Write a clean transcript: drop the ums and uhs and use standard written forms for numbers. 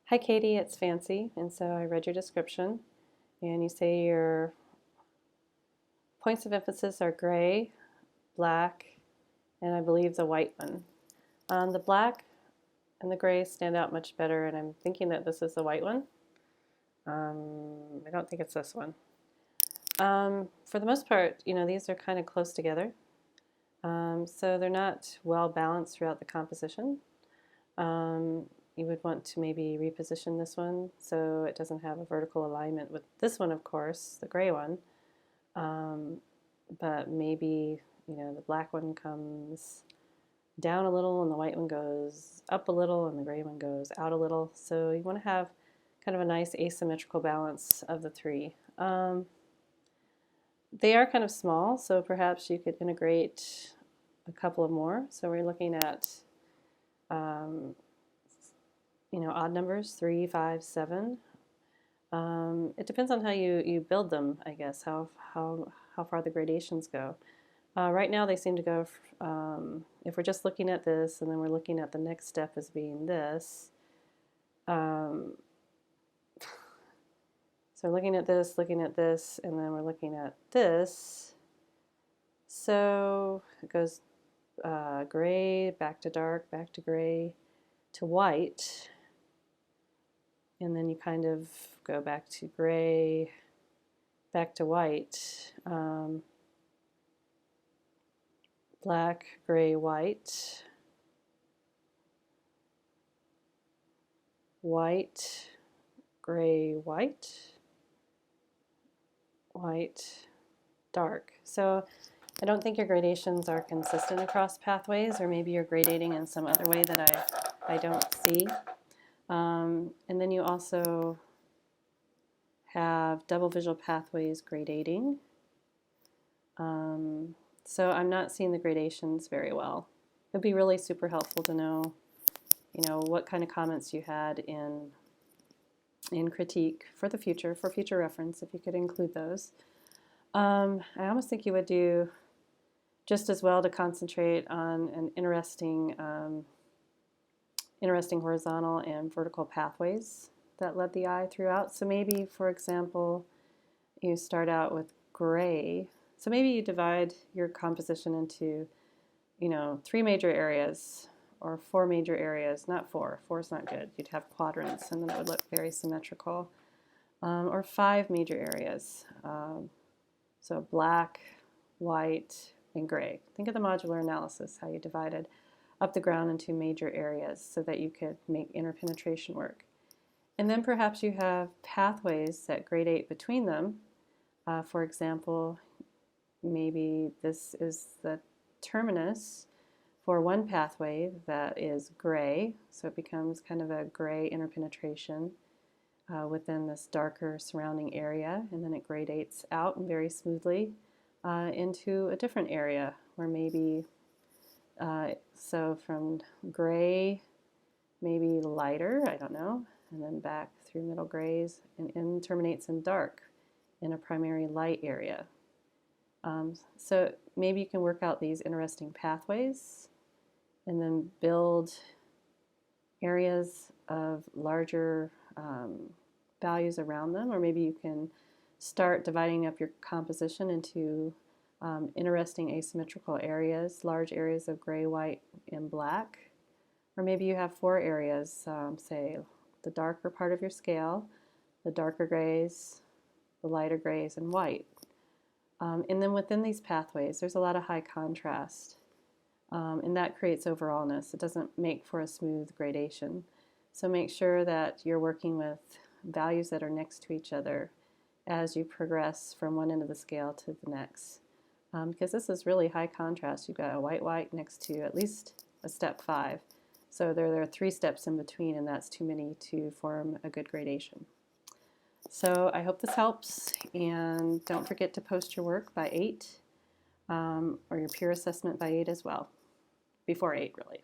Hi Katie, it's Fancy, and so I read your description, and you say your points of emphasis are gray, black, and I believe the white one. The black and the gray stand out much better, and I'm thinking that this is the white one. I don't think it's this one. For the most part, these are kind of close together, so they're not well balanced throughout the composition. You would want to maybe reposition this one so it doesn't have a vertical alignment with this one, of course, the gray one. But maybe, the black one comes down a little and the white one goes up a little and the gray one goes out a little. So you want to have kind of a nice asymmetrical balance of the three. They are kind of small, so perhaps you could integrate a couple of more. So we're looking at odd numbers, 3, 5, 7. It depends on how you build them, I guess, how far the gradations go. Right now they seem to go, if we're just looking at this and then we're looking at the next step as being this. So looking at this, and then we're looking at this. So it goes gray, back to dark, back to gray, to white. And then you kind of go back to gray, back to white, black, gray, white, white, gray, white, white, dark. So I don't think your gradations are consistent across pathways, or maybe you're gradating in some other way that I don't see. And then you also have double visual pathways gradating. So I'm not seeing the gradations very well. It would be really super helpful to know, what kind of comments you had in critique for the future, for future reference, if you could include those. I almost think you would do just as well to concentrate on an interesting horizontal and vertical pathways that led the eye throughout. So maybe, for example, you start out with gray. So maybe you divide your composition into, 3 major areas or 4 major areas. Not 4. 4 is not good. You'd have quadrants, and then it would look very symmetrical. Or 5 major areas. So black, white, and gray. Think of the modular analysis, how you divided up the ground into major areas so that you could make interpenetration work. And then perhaps you have pathways that gradate between them. For example, maybe this is the terminus for one pathway that is gray, so it becomes kind of a gray interpenetration within this darker surrounding area, and then it gradates out and very smoothly into a different area where maybe, so from gray, maybe lighter, I don't know, and then back through middle grays and terminates in dark in a primary light area. So maybe you can work out these interesting pathways and then build areas of larger values around them, or maybe you can start dividing up your composition into interesting asymmetrical areas, large areas of gray, white, and black. Or maybe you have 4 areas, say the darker part of your scale, the darker grays, the lighter grays, and white. And then within these pathways, there's a lot of high contrast, and that creates overallness. It doesn't make for a smooth gradation. So make sure that you're working with values that are next to each other as you progress from one end of the scale to the next. Because this is really high contrast. You've got a white, white next to at least a step 5. So there are 3 steps in between, and that's too many to form a good gradation. So I hope this helps, and don't forget to post your work by 8, or your peer assessment by 8 as well, before 8 really.